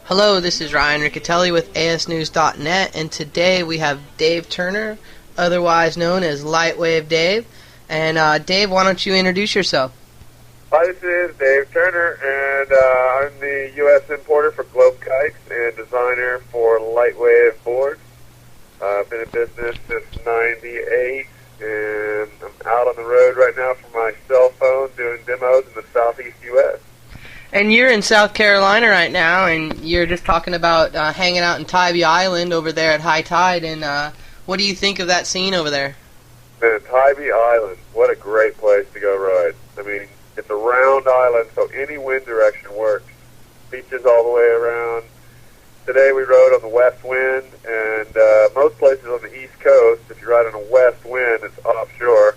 Hello, this is Ryan Riccitelli with ASNews.net, and today we have Dave Turner, otherwise known as Litewave Dave. And Dave, why don't you introduce yourself? Hi, this is Dave Turner, and I'm the U.S. importer for Globe Kites and designer for Litewave boards. I've been in business since '98, and I'm out on the road right now from my cell phone doing demos in the southeast U.S. And you're in South Carolina right now, and you're just talking about hanging out in Tybee Island over there at high tide, and what do you think of that scene over there? Man, Tybee Island, what a great place to go ride. I mean, it's a round island, so any wind direction works. Beaches all the way around. Today we rode on the west wind, and most places on the east coast, if you ride on a west wind, it's offshore.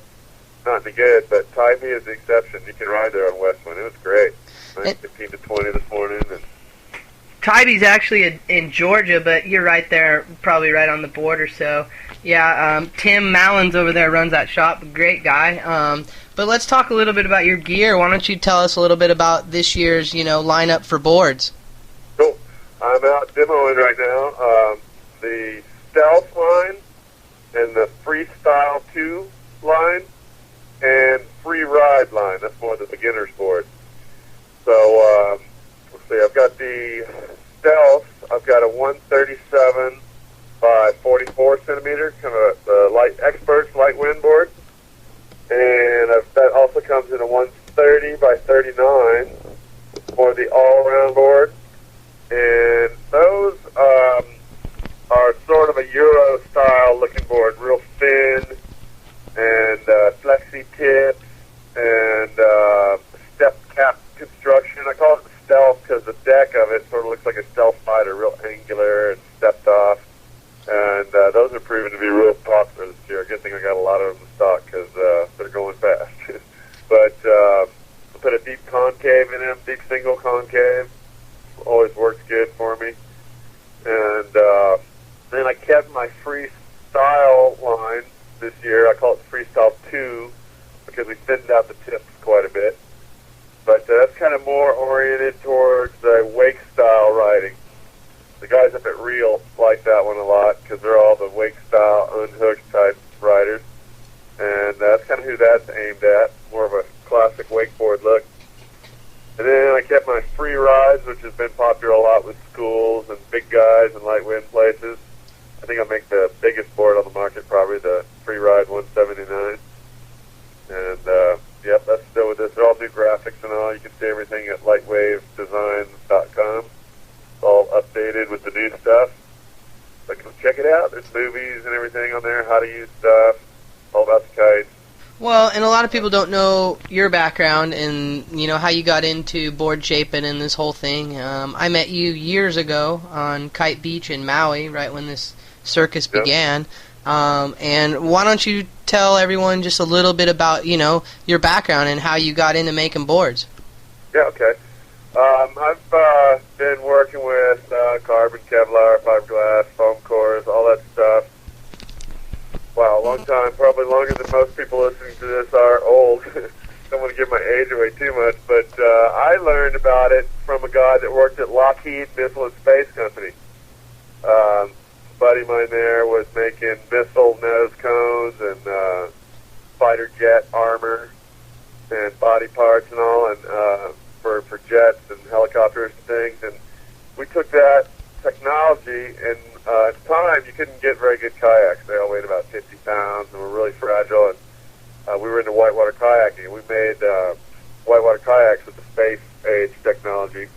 Not any good, but Tybee is the exception. You can ride there on west wind. It was great. 15 to 20 this morning. And Tybee's actually in Georgia, but you're right there, probably right on the border. So, yeah, Tim Mallins over there runs that shop. Great guy. But let's talk a little bit about your gear. Why don't you tell us a little bit about this year's, lineup for boards? Cool. I'm out demoing right now the Stealth line and the Freestyle 2 line and Free Ride line. That's more the beginner's board. So, let's see, I've got the Stealth. I've got a 137 by 44 centimeter, kind of the Experts light wind board. And that also comes in a 130 by 39 for the all-around board. And those are sort of a Euro-style looking board, real thin and flexi tips and step cap construction. I call it the Stealth because the deck of it sort of looks like a stealth fighter, real angular and stepped off. And those are proven to be real popular this year. Good thing I got a lot of them in stock because they're going fast. But I put a deep concave in them, deep single concave. Always works good for me. And then I kept my Freestyle line this year. I call it Freestyle 2 because we thinned out the tips quite a bit. But that's kind of more oriented towards the wake style riding. The guys up at Reel like that one a lot because they're all the wake style unhooked type riders. And that's kind of who that's aimed at, more of a classic wakeboard look. And then I kept my Free Rides, which has been popular a lot with schools and big guys and light wind places. I think I make the biggest board on the market, probably the Free Ride 179. And yep, that's still with this. They're all new graphics and all. You can see everything at LitwaveDesign.com. It's all updated with the new stuff. But go check it out. There's movies and everything on there, how to use stuff, all about the kites. Well, and a lot of people don't know your background and, how you got into board shaping and this whole thing. I met you years ago on Kite Beach in Maui, right when this circus began. And why don't you tell everyone just a little bit about, your background and how you got into making boards? Yeah, okay. I've been working with carbon, Kevlar, fiberglass, foam cores, all that stuff. Wow, a long time, probably longer than most people listening to this are old. Don't want to give my age away too much, but I learned about it from a guy that worked at Lockheed Missile and Space Company. A buddy of mine there was making missile nose cones and fighter jet armor and body parts and all, and for jets and helicopters and things. And we took that technology, and at the time you couldn't get very good kayaks. They all weighed about 50 pounds and were really fragile. And we were into whitewater kayaking. We made whitewater kayaks with the space age technology.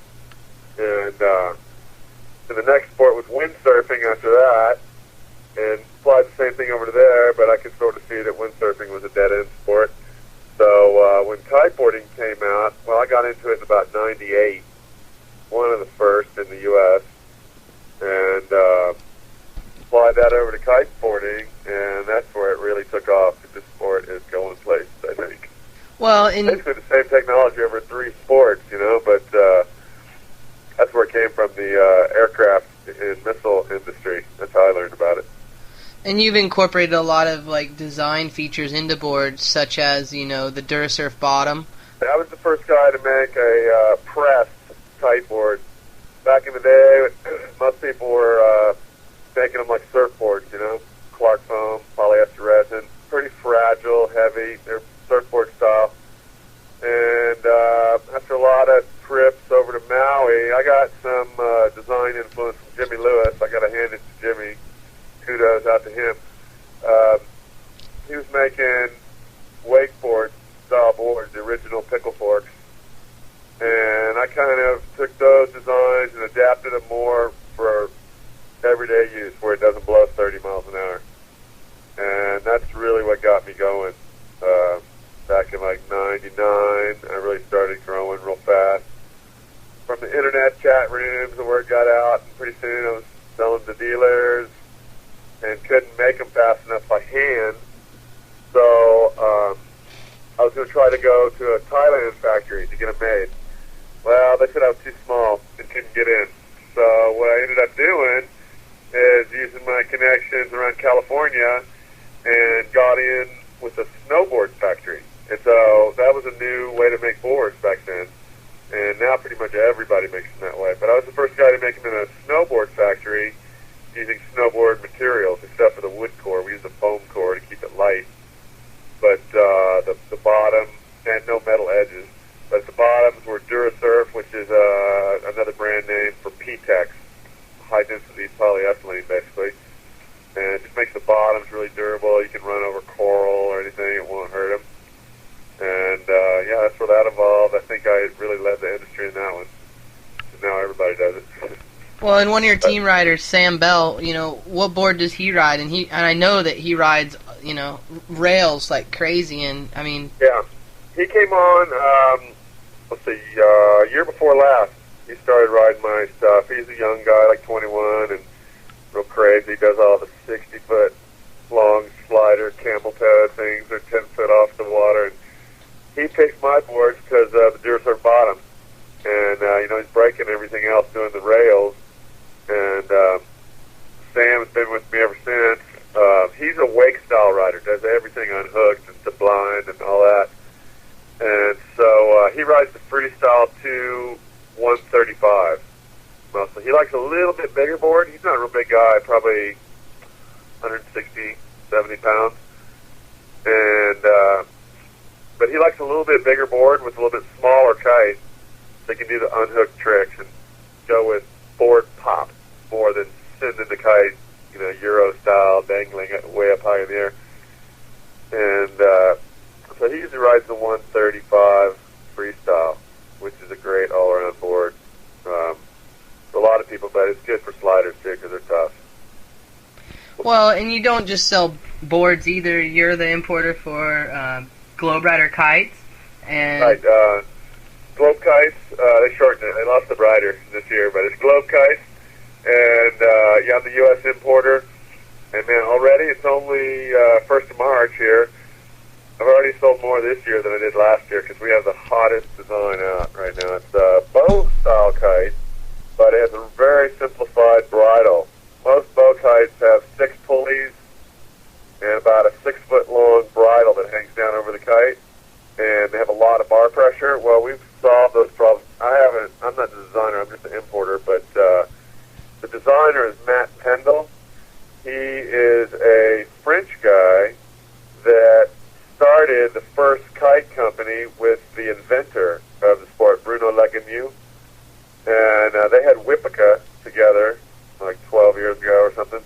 And the next sport was windsurfing after that, and applied the same thing over to there, but I could sort of see that windsurfing was a dead-end sport. So when kiteboarding came out, well, I got into it in about '98, one of the first in the U.S., and applied that over to kiteboarding, and that's where it really took off. This sport is going places, I think. Well, basically the same technology over 3 sports, but that's where it came from, the aircraft and missile industry. That's how I learned about it. And you've incorporated a lot of design features into boards, such as the Durasurf bottom, I was the first guy to make a pressed kiteboard. Back in the day, most people were making them like surfboards, you know, Clark foam, polyester resin, pretty fragile, heavy. They're surfboard style. And after a lot of trips over to Maui, I got some design influence from Jimmy Lewis. I got to hand it to Jimmy. Kudos out to him. He was making wakeboard style boards, the original pickle forks. And I kind of took those designs and adapted them more for everyday use where it doesn't blow 30 miles an hour. And that's really what got me going. Back in like 99, I really started growing real fast. From the internet chat rooms, the word got out, and pretty soon I was selling to dealers and couldn't make them fast enough by hand. So I was going to try to go to a Thailand factory to get them made. Well, they said I was too small and couldn't get in. So what I ended up doing is using my connections around California and got in with a snowboard factory. And so that was a new way to make boards back then. And now pretty much everybody makes them that way. But I was the first guy to make them in a snowboard factory using snowboard materials, except for the wood core. We used the foam core to keep it light. But the bottom, and no metal edges, but the bottoms were DuraSurf, which is another brand name for P-Tex, high-density polyethylene, basically. And it just makes the bottoms really durable. You can run over coral or anything. It won't hurt them. And, yeah, that's where that evolved. I think I really led the industry in that one. And now everybody does it. Well, and one of your team riders, Sam Bell, you know, what board does he ride? And I know that he rides, you know, rails like crazy. And, I mean... Yeah. He came on, let's see, year before last. He started riding my stuff. He's a young guy, like 21, and real crazy. He does all the 60-foot long slider camel toe things. They're 10 foot off the water. And he picked my boards because of the DuraSurf bottom. And, you know, he's breaking everything else doing the rails. And Sam's been with me ever since. He's a wake-style rider, does everything unhooked and sublimed and all that. And so he rides the Freestyle 2 135 mostly. He likes a little bit bigger board. He's not a real big guy, probably 160, 70 pounds. And but he likes a little bit bigger board with a little bit smaller kite. So he can do the unhooked tricks and go with board pop more than sending the kite, you know, Euro style, dangling it way up high in the air. And so he usually rides the 135 Freestyle, which is a great all-around board for a lot of people, but it's good for sliders too because they're tough. Well, and you don't just sell boards either. You're the importer for Globe Rider kites. And right, Globe Kites, they shortened it. They lost the rider this year, but it's Globe Kites. And, yeah, I'm the U.S. importer. And, man, already it's only 1st of March here. I've already sold more this year than I did last year because we have the hottest design out right now. It's a bow-style kite, but it has a very simplified bridle. Most bow kites have 6 pulleys and about a 6-foot-long bridle that hangs down over the kite, and they have a lot of bar pressure. Well, we've solved those problems. I'm not the designer, I'm just the importer, but the designer is Matt Pendle. He is a French guy that started the first kite company with the inventor of the sport, Bruno Legamu. And they had Whippica together like 12 years ago or something.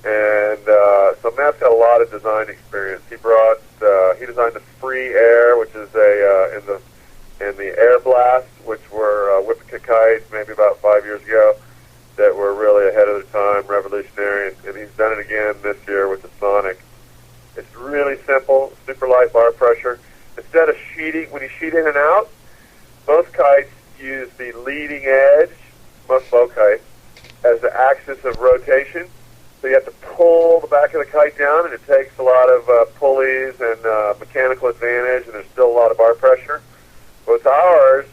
And so Matt's got a lot of design experience. He designed the Free Air, which is in the Air Blast, which were Whippica kites maybe about 5 years ago that were really ahead of their time, revolutionary. And he's done it again this year with the Sonic. It's really simple, super light bar pressure. Instead of sheeting, when you sheet in and out, most kites use the leading edge, most bow kites, as the axis of rotation. So you have to pull the back of the kite down, and it takes a lot of pulleys and mechanical advantage, and there's still a lot of bar pressure. With ours,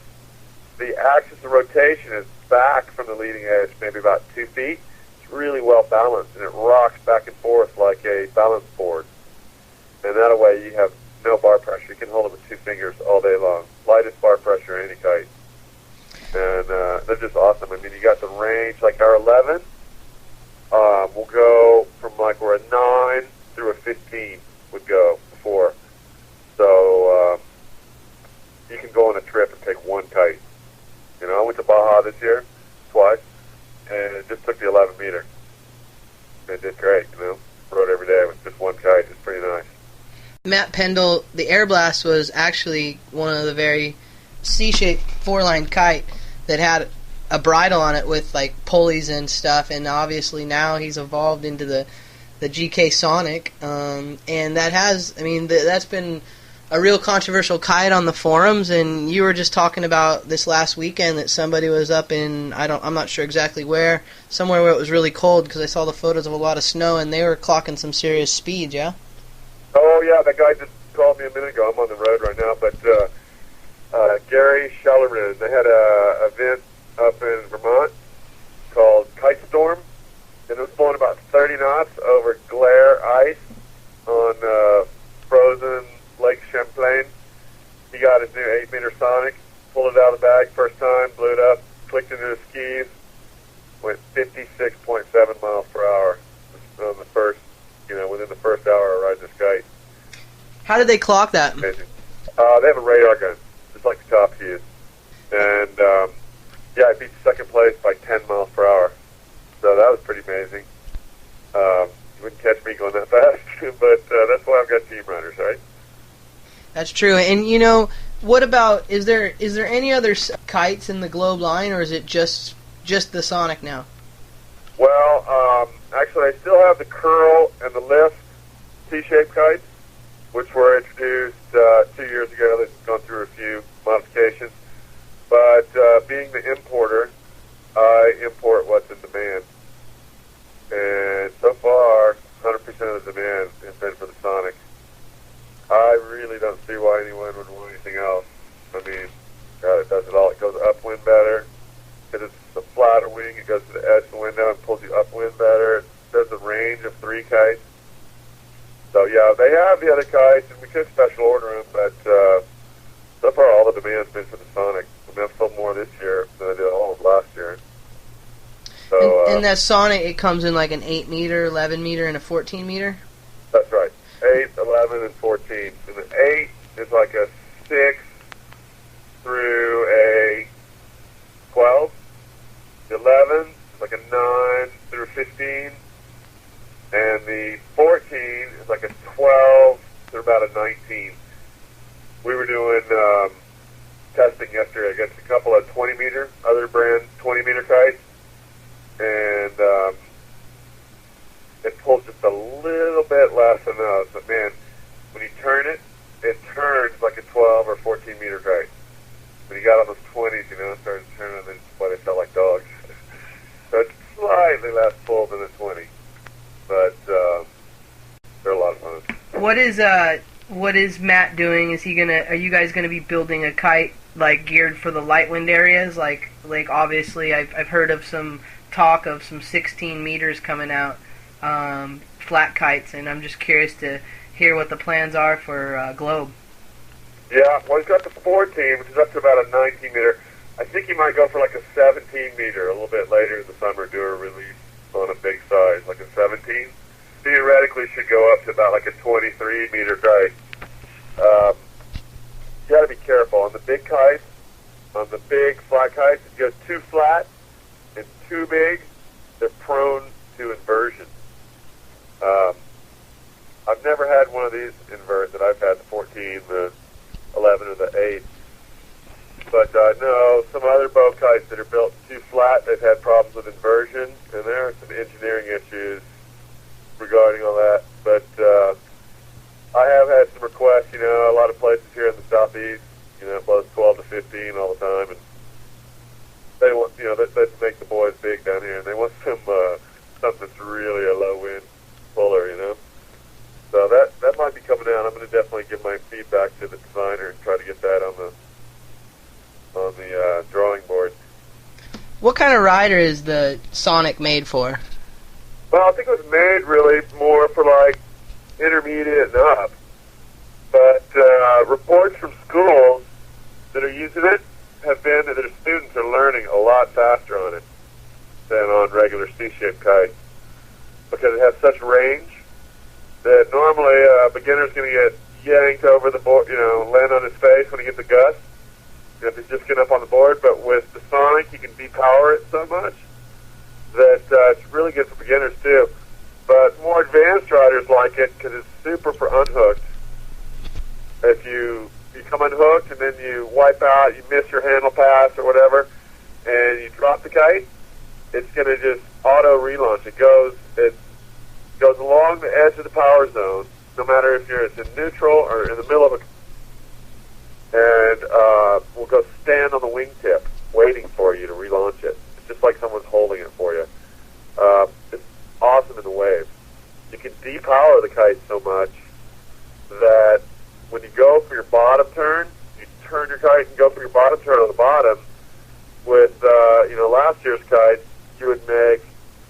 the axis of rotation is back from the leading edge, maybe about 2 feet. It's really well balanced, and it rocks back and forth like a balance board. And that way you have no bar pressure. You can hold it with 2 fingers all day long. lightest bar pressure any kite. And they're just awesome. I mean, you got the range, like our 11 will go from like where a 9 through a 15 would go before. So you can go on a trip and take one kite. You know, I went to Baja this year, twice, and it just took the 11 meter. It did great, you know. Rode every day with just one kite. It's pretty nice. Matt Pendle, the Air Blast was actually one of the very C-shaped four-line kite that had a bridle on it with like pulleys and stuff, and obviously now he's evolved into the GK Sonic, and that has, I mean, that's been a real controversial kite on the forums. And you were just talking about this last weekend that somebody was up in, I'm not sure exactly where, somewhere where it was really cold, because I saw the photos of a lot of snow, and they were clocking some serious speeds. Yeah. Oh yeah, that guy just called me a minute ago. I'm on the road right now, but Gary Schellerin, they had a event up in Vermont called Kite Storm, and it was blowing about 30 knots over glare ice on frozen Lake Champlain. He got his new 8-meter Sonic, pulled it out of the bag first time, blew it up, clicked into his skis, went 56.7 miles per hour on the first, within the first hour of riding this kite. How did they clock that? Amazing. They have a radar gun, just like the Top Gs. And, I beat second place by 10 miles per hour. So that was pretty amazing. You wouldn't catch me going that fast, but that's why I've got team runners, right? That's true. And, what about, is there any other kites in the Globe line, or is it just the Sonic now? Well, actually, I still have the curl and the lift T-shaped kites, which were introduced 2 years ago. They've gone through a few modifications. But being the importer, I import what's in demand. And so far, 100% of the demand has been for the Sonic. I really don't see why anyone would want anything else. I mean, God, it does it all. It goes upwind better. Because it's a flatter wing, it goes to the edge of the window and pulls you upwind better. It does a range of 3 kites. So, yeah, they have the other kites, and we could special order them, but so far all the demand's been for the Sonic. I mean, I've sold more this year than I did all of last year. So, and that Sonic, it comes in like an 8-meter, 11-meter, and a 14-meter? That's right. 8, 11, and 14. And the 8 is like a 6 through a 12. The 11 is like a 9 through 15. And the 14 is like a 12 through about a 19. We were doing testing yesterday against a couple of 20-meter, other brand 20-meter kites. And it pulls just a little bit less than those. But, man, when you turn it, it turns like a 12 or 14-meter kite. When you got on those 20s, it started turning, and that's why they felt like dogs. So it's slightly less pull than a 20. But they're a lot of fun. What is Matt doing? Are you guys gonna be building a kite like geared for the light wind areas? Like obviously I've heard of some talk of some 16 meters coming out, flat kites, and I'm just curious to hear what the plans are for Globe. Yeah, well, he's got the 14, which is up to about a 19 meter. I think he might go for like a 17 meter a little bit later in the summer, do a release on a big size, like a 17. Theoretically should go up to about like a 23 meter kite. You got to be careful on the big kites. On the big flat kites, if it goes too flat and too big, they're prone to inversion. I've never had one of these invert that I've had, the 14, the 11, or the 8. But I know some other bow kites that are built too flat, they've had problems with inversion, and there are some engineering issues regarding all that. But I have had some requests, a lot of places here in the southeast, it blows 12 to 15 all the time, and they want, let's make the boys big down here, and they want something that's really a low wind puller, So that might be coming out. I'm going to definitely give my feedback to the designer and try to get that on the drawing board. What kind of rider is the Sonic made for? Well, I think it was made really more for like intermediate and up. But reports from schools that are using it have been that their students are learning a lot faster on it than on regular C-shaped kites because it has such range that normally a beginner's going to get yanked over the board, land on his face when he gets a gust if he's just getting up on the board. But with the Sonic, you can depower it so much that it's really good for beginners too. But more advanced riders like it because it's super for unhooked. If you come unhooked and then you wipe out, you miss your handle pass or whatever, and you drop the kite, it's going to just auto relaunch. It goes along the edge of the power zone, no matter if it's in neutral or in the middle of and will go stand on the wingtip, waiting for you to relaunch it. It's just like someone's holding it for you. It's awesome in the wave. You can depower the kite so much that when you go for your bottom turn, you turn your kite and go for your bottom turn on the bottom. With last year's kite, you would make,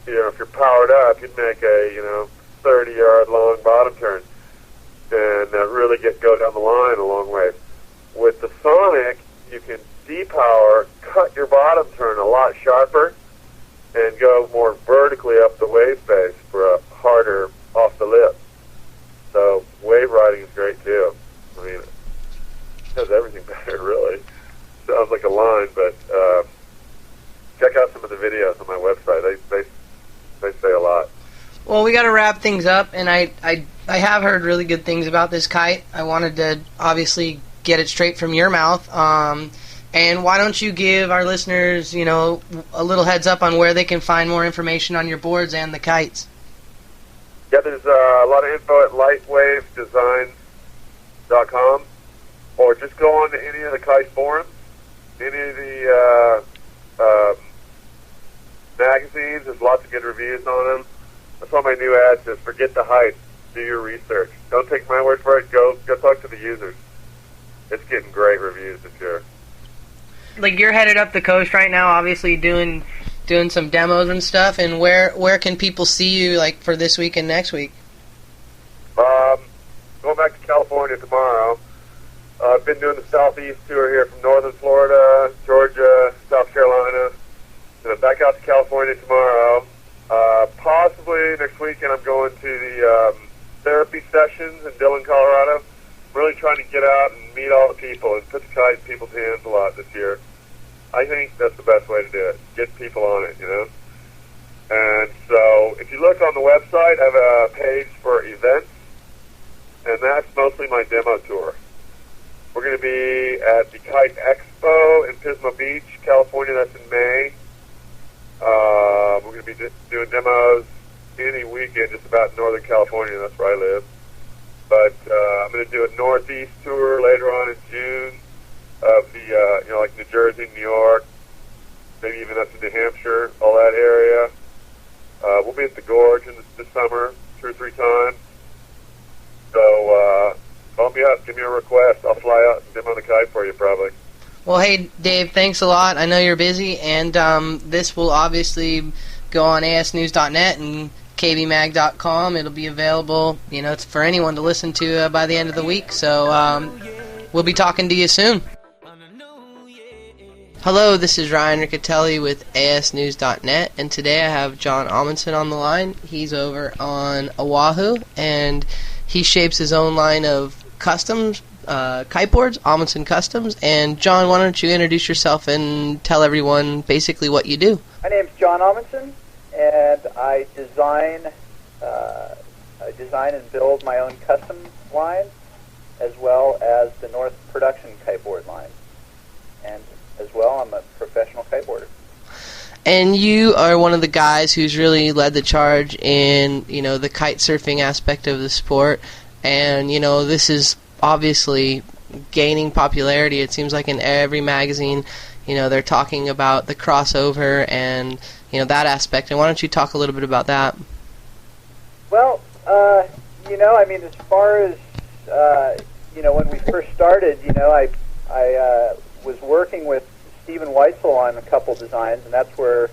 if you're powered up, you'd make a 30-yard long bottom turn and really go down the line a long way. With the Sonic, you can depower, cut your bottom turn a lot sharper, and go more vertically up the wave face for a harder off the lip. So wave riding is great too. I mean, it does everything better, really. Sounds like a line, but check out some of the videos on my website. They say a lot. Well, we got to wrap things up, and I have heard really good things about this kite. I wanted to obviously get it straight from your mouth. And why don't you give our listeners, a little heads up on where they can find more information on your boards and the kites? Yeah, there's a lot of info at LitwaveDesign.com, or just go on to any of the kite forums, any of the magazines. There's lots of good reviews on them. That's why my new ad says, forget the hype, do your research. Don't take my word for it, go talk to the users. It's getting great reviews this year. Like, you're headed up the coast right now, obviously doing some demos and stuff, and where can people see you, like, for this week and next week? Going back to California tomorrow. I've been doing the Southeast tour here from northern Florida, Georgia, South Carolina, and I'm back out to California tomorrow. Possibly next weekend I'm going to the therapy sessions in Dillon, Colorado. I'm really trying to get out and meet all the people and put the kite in people's hands a lot this year. I think that's the best way to do it. Get people on it, And so if you look on the website, I have a page for events, and that's mostly my demo tour. We're going to be at the Kite Expo in Pismo Beach, California. That's in May. We're going to be doing demos any weekend just about in Northern California. That's where I live. But I'm going to do a Northeast tour later on in June of the, like New Jersey, New York, maybe even up to New Hampshire, all that area. We'll be at the Gorge this summer 2 or 3 times. So call me up, give me a request. I'll fly out and demo the kite for you probably. Well, hey, Dave, thanks a lot. I know you're busy, and this will obviously go on asnews.net and kbmag.com. It'll be available, it's for anyone to listen to by the end of the week. So we'll be talking to you soon. Hello, this is Ryan Riccitelli with asnews.net, and today I have John Amundson on the line. He's over on Oahu, and he shapes his own line of customs kiteboards, Amundson Customs. And John, why don't you introduce yourself and tell everyone basically what you do? My name's John Amundson, and I design and build my own custom line, as well as the North production kiteboard line. And as well, I'm a professional kiteboarder. And you are one of the guys who's really led the charge in, the kite surfing aspect of the sport. And, this is obviously gaining popularity. It seems like in every magazine, they're talking about the crossover and, that aspect. And why don't you talk a little bit about that? Well, as far as, when we first started, I was working with Stephen Weitzel on a couple designs, and that's where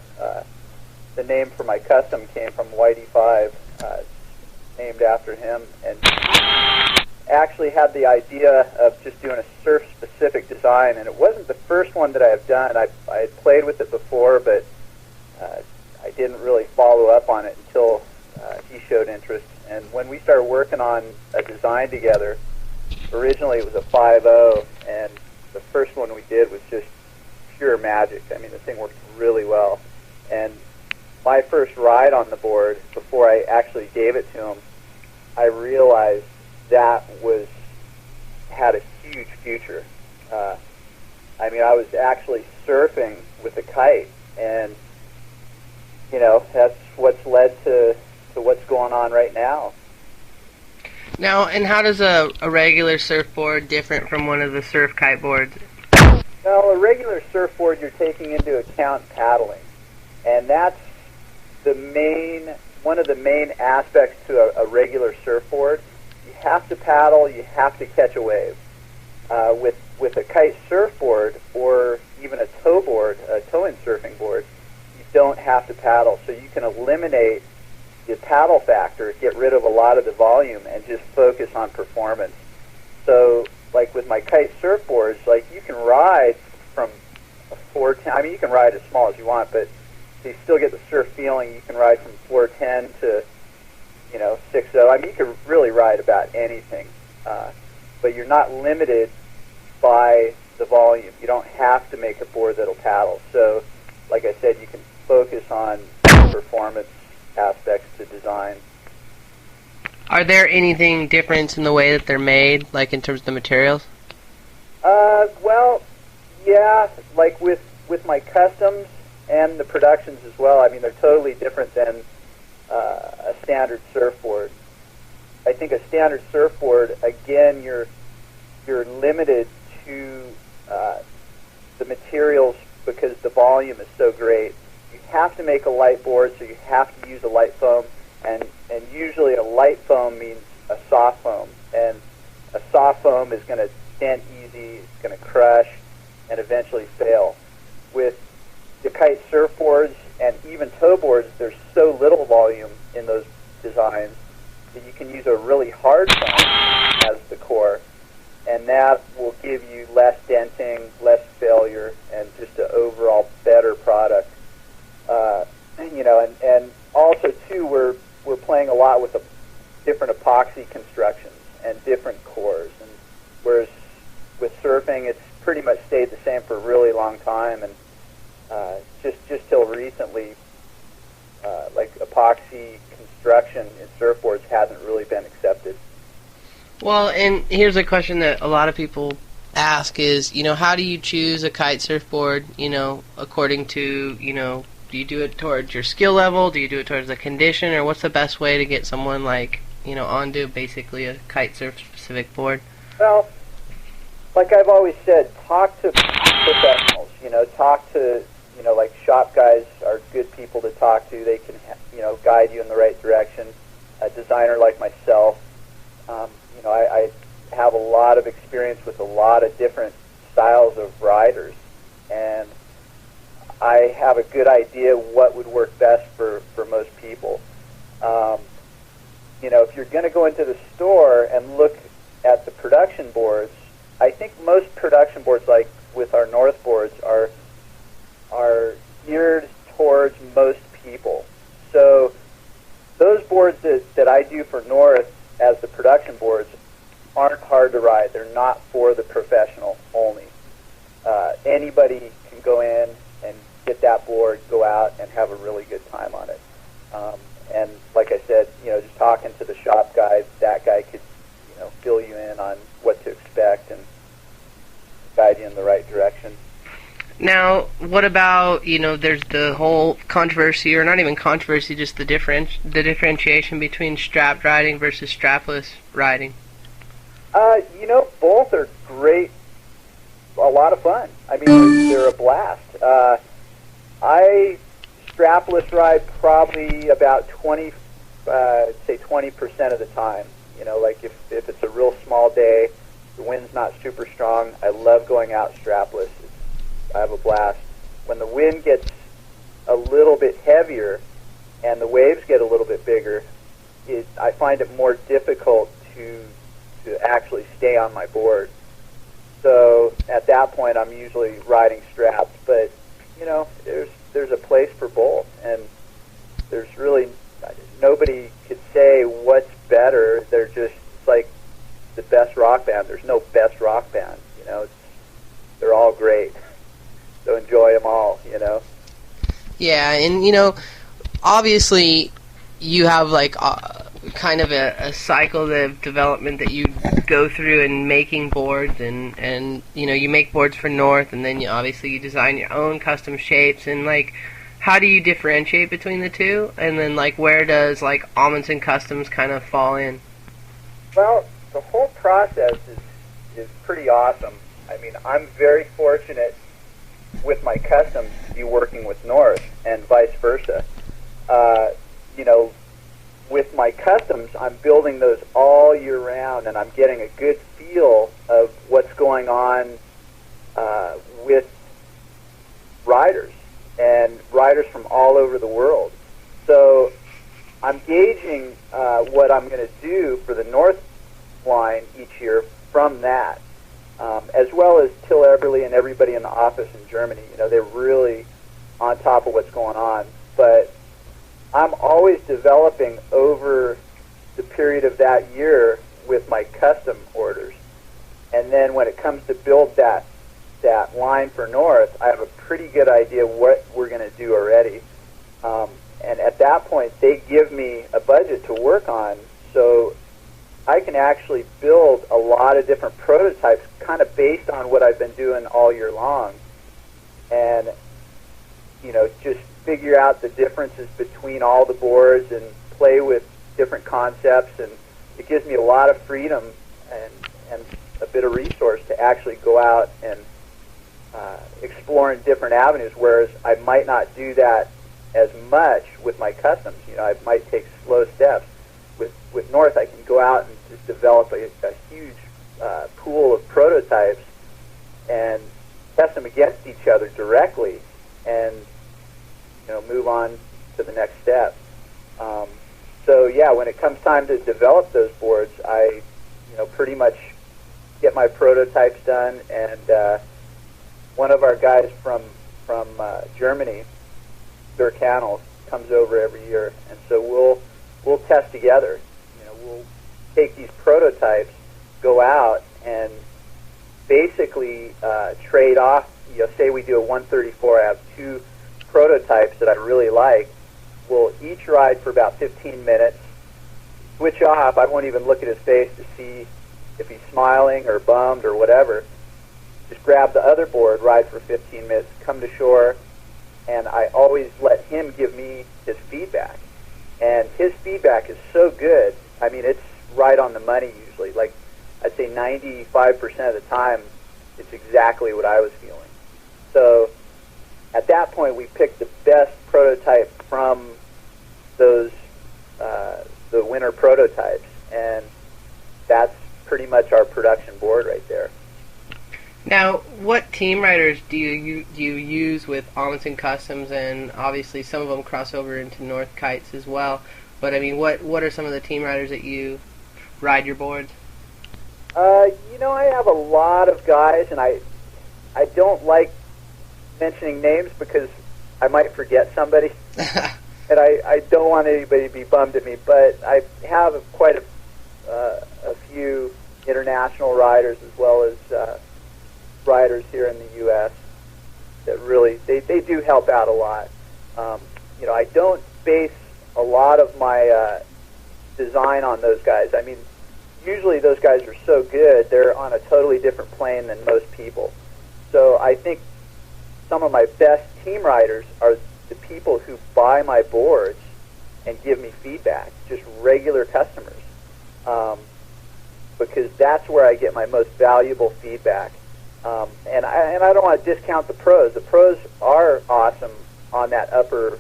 the name for my custom came from, Whitey 5, named after him. actually had the idea of just doing a surf-specific design, and it wasn't the first one that I have done. I had played with it before, but I didn't really follow up on it until he showed interest. And when we started working on a design together, originally it was a 5.0, and the first one we did was just pure magic. I mean, the thing worked really well. And my first ride on the board, before I actually gave it to him, I realized that had a huge future. I mean, I was actually surfing with a kite, and that's what's led to what's going on right now. Now, and how does a regular surfboard different from one of the surf kiteboards? Well, a regular surfboard, you're taking into account paddling, and that's one of the main aspects to a regular surfboard. You have to paddle, you have to catch a wave. With a kite surfboard or even a tow-in surfing board, you don't have to paddle, so you can eliminate the paddle factor, get rid of a lot of the volume, and just focus on performance. So, like with my kite surfboards, like you can ride from a 410. I mean, you can ride as small as you want, but you still get the surf feeling. You can ride from 410 to 6.0. I mean, you can really ride about anything, but you're not limited by the volume. You don't have to make a board that'll paddle. So, like I said, you can focus on performance aspects to design. Are there anything different in the way that they're made, like in terms of the materials? Well, yeah, like with my customs and the productions as well. I mean, they're totally different than a standard surfboard. I think a standard surfboard, again, you're limited to the materials because the volume is so great. You have to make a light board, so you have to use a light foam, and usually a light foam means a soft foam, and a soft foam is going to dent easy, it's going to crush, and eventually fail. With the kite surfboards and even tow boards, there's so little volume in those designs that you can use a really hard foam as the core, and that will give you less denting, less failure, and just an overall better product. And also too, we're playing a lot with the different epoxy constructions and different cores, and whereas with surfing, it's pretty much stayed the same for a really long time, and just till recently, like epoxy construction in surfboards hasn't really been accepted. Well, and here's a question that a lot of people ask is, how do you choose a kite surfboard, according to, do you do it towards your skill level, do you do it towards the condition, or what's the best way to get someone onto basically a kite surf specific board? Well, like I've always said, talk to professionals, talk to, like shop guys are good people to talk to. They can, guide you in the right direction. A designer like myself, I have a lot of experience with a lot of different styles of riders, and I have a good idea what would work best for most people. If you're going to go into the store and look at the production boards, I think most production boards, like with our North boards, are geared towards most people. So those boards that I do for North as the production boards aren't hard to ride. They're not for the professional only. Anybody can go in and get that board, go out, and have a really good time on it. And like I said, just talking to the shop guy, that guy could, fill you in on what to expect and guide you in the right direction. Now, what about, there's the whole controversy, or not even controversy, just the differentiation between strapped riding versus strapless riding? Both are great, a lot of fun. I mean, they're a blast. I strapless ride probably about 20% of the time. Like if it's a real small day, the wind's not super strong, I love going out strapless. I have a blast. When the wind gets a little bit heavier and the waves get a little bit bigger, I find it more difficult to to actually stay on my board. So at that point, I'm usually riding straps. But you know, there's a place for both, and there's really nobody could say what's better. They're just like the best rock band. There's no best rock band. You know, they're all great. So enjoy them all. You know. Yeah, and you know, obviously, you have like kind of a cycle of development that you go through in making boards, and you know, you make boards for North, and then you design your own custom shapes, and like, how do you differentiate between the two? And then like, where does like Amundson Customs kind of fall in? Well, the whole process is pretty awesome. I mean, I'm very fortunate with my customs to be working with North and vice versa. You know, with my customs, I'm building those all year round, and I'm getting a good feel of what's going on with riders and riders from all over the world. So I'm gauging what I'm going to do for the North line each year from that, as well as Till Eberly and everybody in the office in Germany. You know, they're really on top of what's going on. But I'm always developing over the period of that year with my custom orders. And then when it comes to build that line for North, I have a pretty good idea what we're going to do already. And at that point, they give me a budget to work on, so I can actually build a lot of different prototypes kind of based on what I've been doing all year long. And, you know, just figure out the differences between all the boards and play with different concepts. And it gives me a lot of freedom and a bit of resource to actually go out and explore in different avenues, whereas I might not do that as much with my customs. You know, I might take slow steps. With North, I can go out and just develop a huge pool of prototypes and test them against each other directly, and you know, move on to the next step. So yeah, when it comes time to develop those boards, I, you know, pretty much get my prototypes done, and one of our guys from Germany, Dirk Hanel, comes over every year, and so we'll test together. You know, we'll take these prototypes, go out, and basically trade off. You know, say we do a 134. I have two prototypes that I really like. We'll each ride for about 15 minutes, switch off. I won't even look at his face to see if he's smiling or bummed or whatever. Just grab the other board, ride for 15 minutes, come to shore, and I always let him give me his feedback. And his feedback is so good. I mean, it's right on the money usually. Like, I'd say 95% of the time, it's exactly what I was feeling. So at that point, we picked the best prototype from those the winter prototypes, and that's pretty much our production board right there. Now, what team riders do you use with Amundson Customs? And obviously, some of them cross over into North Kites as well. But I mean, what are some of the team riders that you ride your boards? You know, I have a lot of guys, and I don't like mentioning names because I might forget somebody, and I don't want anybody to be bummed at me. But I have quite a few international riders as well as riders here in the U.S. that really they do help out a lot. You know, I don't base a lot of my design on those guys. I mean, usually those guys are so good, they're on a totally different plane than most people. So I think some of my best team riders are the people who buy my boards and give me feedback, just regular customers, because that's where I get my most valuable feedback. And I don't want to discount the pros. The pros are awesome on that upper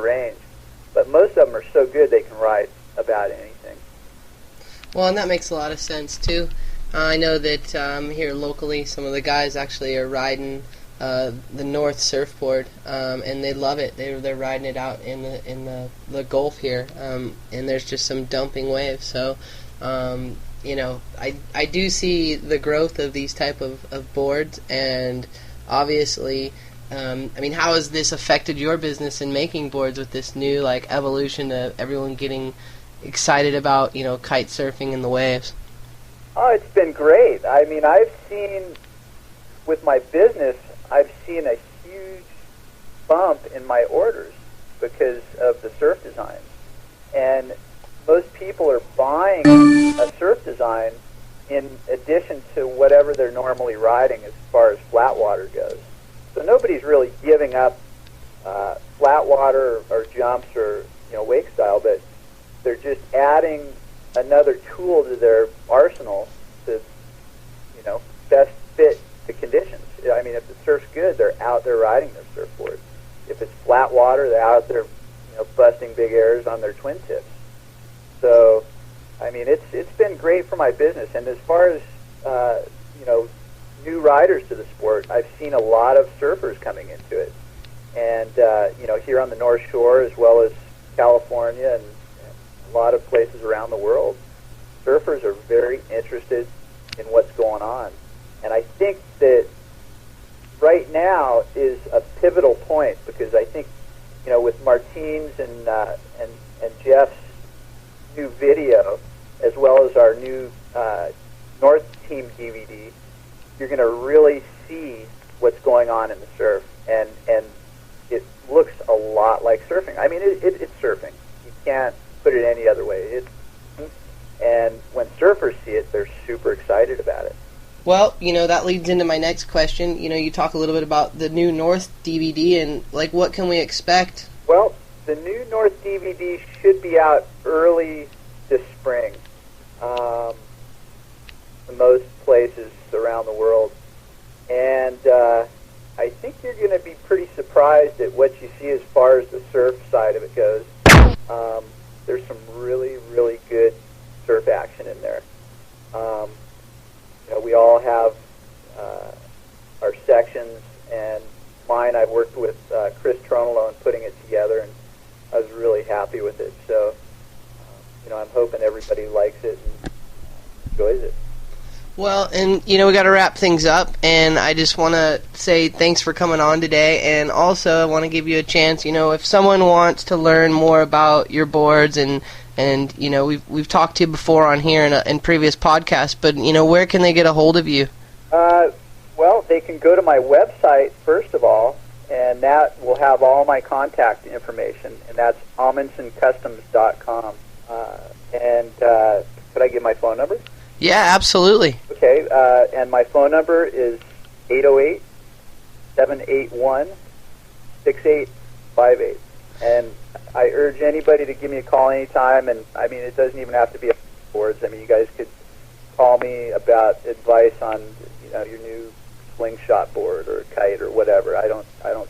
range, but most of them are so good they can ride about anything. Well, and that makes a lot of sense too. I know that here locally, some of the guys actually are riding the North surfboard, and they love it. They're riding it out in the Gulf here, and there's just some dumping waves. So I do see the growth of these type of boards, and obviously, how has this affected your business in making boards with this new evolution of everyone getting excited about kite surfing and the waves? Oh, it's been great. I've seen with my business, I've seen a huge bump in my orders because of the surf designs, and most people are buying a surf design in addition to whatever they're normally riding as far as flat water goes. So nobody's really giving up flat water or jumps or wake style, but they're just adding another tool to their arsenal to best fit the conditions. If the surf's good, they're out there riding their surfboard. If it's flat water, they're out there busting big airs on their twin tips. So, it's been great for my business. And as far as new riders to the sport, I've seen a lot of surfers coming into it. And here on the North Shore, as well as California and a lot of places around the world, surfers are very interested in what's going on. And I think that right now is a pivotal point, because I think with Martine's and Jeff's new video, as well as our new North Team DVD, you're going to really see what's going on in the surf, and it looks a lot like surfing. It's surfing. You can't put it any other way. And when surfers see it, they're super excited about it. Well, that leads into my next question. You talk a little bit about the new North DVD, and what can we expect? Well, the new North DVD should be out early this spring, in most places around the world. And I think you're going to be pretty surprised at what you see as far as the surf side of it goes. There's some really, really good surf action in there. We all have our sections, and mine, I've worked with Chris Tronolo on putting it together, and I was really happy with it. So, I'm hoping everybody likes it and enjoys it. Well, and we got to wrap things up, and I just want to say thanks for coming on today, and also I want to give you a chance. If someone wants to learn more about your boards, and we've talked to you before on here in previous podcasts, but where can they get a hold of you? Well, they can go to my website first of all, and that will have all my contact information, and that's AmundsonCustoms.com. And could I give my phone number? Yeah, absolutely. Okay, and my phone number is 808-781-6858. And I urge anybody to give me a call anytime, and it doesn't even have to be boards. You guys could call me about advice on your new slingshot board or kite or whatever. I don't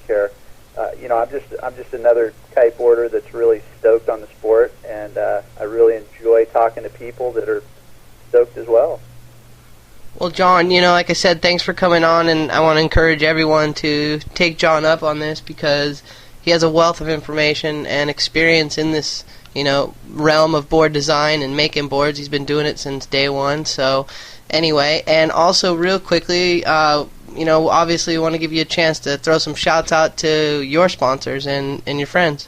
care. I'm just another kiteboarder that's really stoked on the sport, and I really enjoy talking to people that are stoked as well. Well, John, like I said, thanks for coming on, and I want to encourage everyone to take John up on this, because he has a wealth of information and experience in this, realm of board design and making boards. He's been doing it since day one. So, anyway, and also real quickly, obviously we want to give you a chance to throw some shouts out to your sponsors and your friends.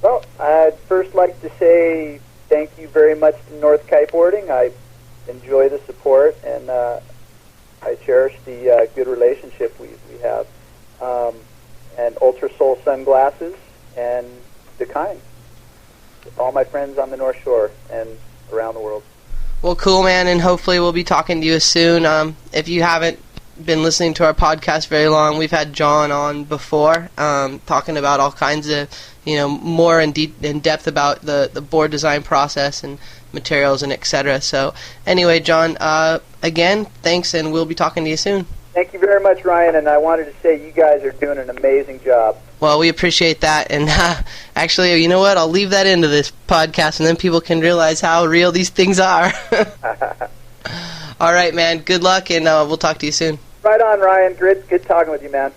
Well, I'd first like to say thank you very much to North Kiteboarding. I enjoy the support, and I cherish the good relationship we have. And Ultra Soul Sunglasses and the kind. All my friends on the North Shore and around the world. Well, cool, man, and hopefully we'll be talking to you soon. If you haven't been listening to our podcast very long, we've had John on before, talking about all kinds of, more in depth about the board design process and materials and etc. So, anyway, John, again, thanks, and we'll be talking to you soon. Thank you very much, Ryan, and I wanted to say you guys are doing an amazing job. Well, we appreciate that, and actually, you know what? I'll leave that into this podcast, and then people can realize how real these things are. All right, man. Good luck, and we'll talk to you soon. Right on, Ryan. Good talking with you, man.